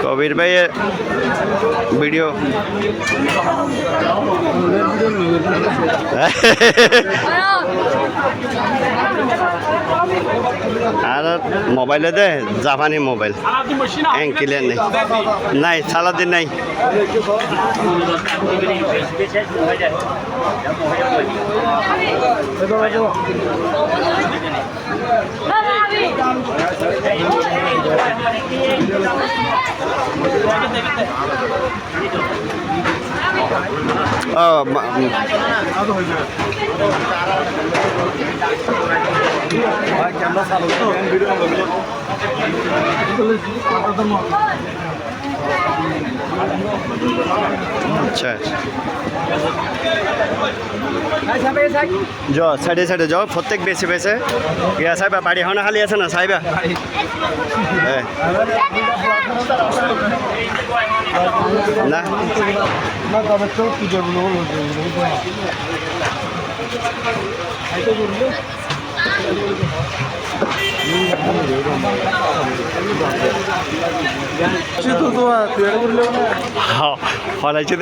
কবির ভাইয়ের ভিডিও আর মোবাইলে দে জাপানি মোবাইল ক্লিয়ার নেই নাই সালাদিন নাই अच्छा যাও সাইডে সাইডে যাও প্রত্যেক বেশি বেশি ইয়া সাহেবা বাড়ি হওয়া খালি আছে না সাহেবা না ফলাইছে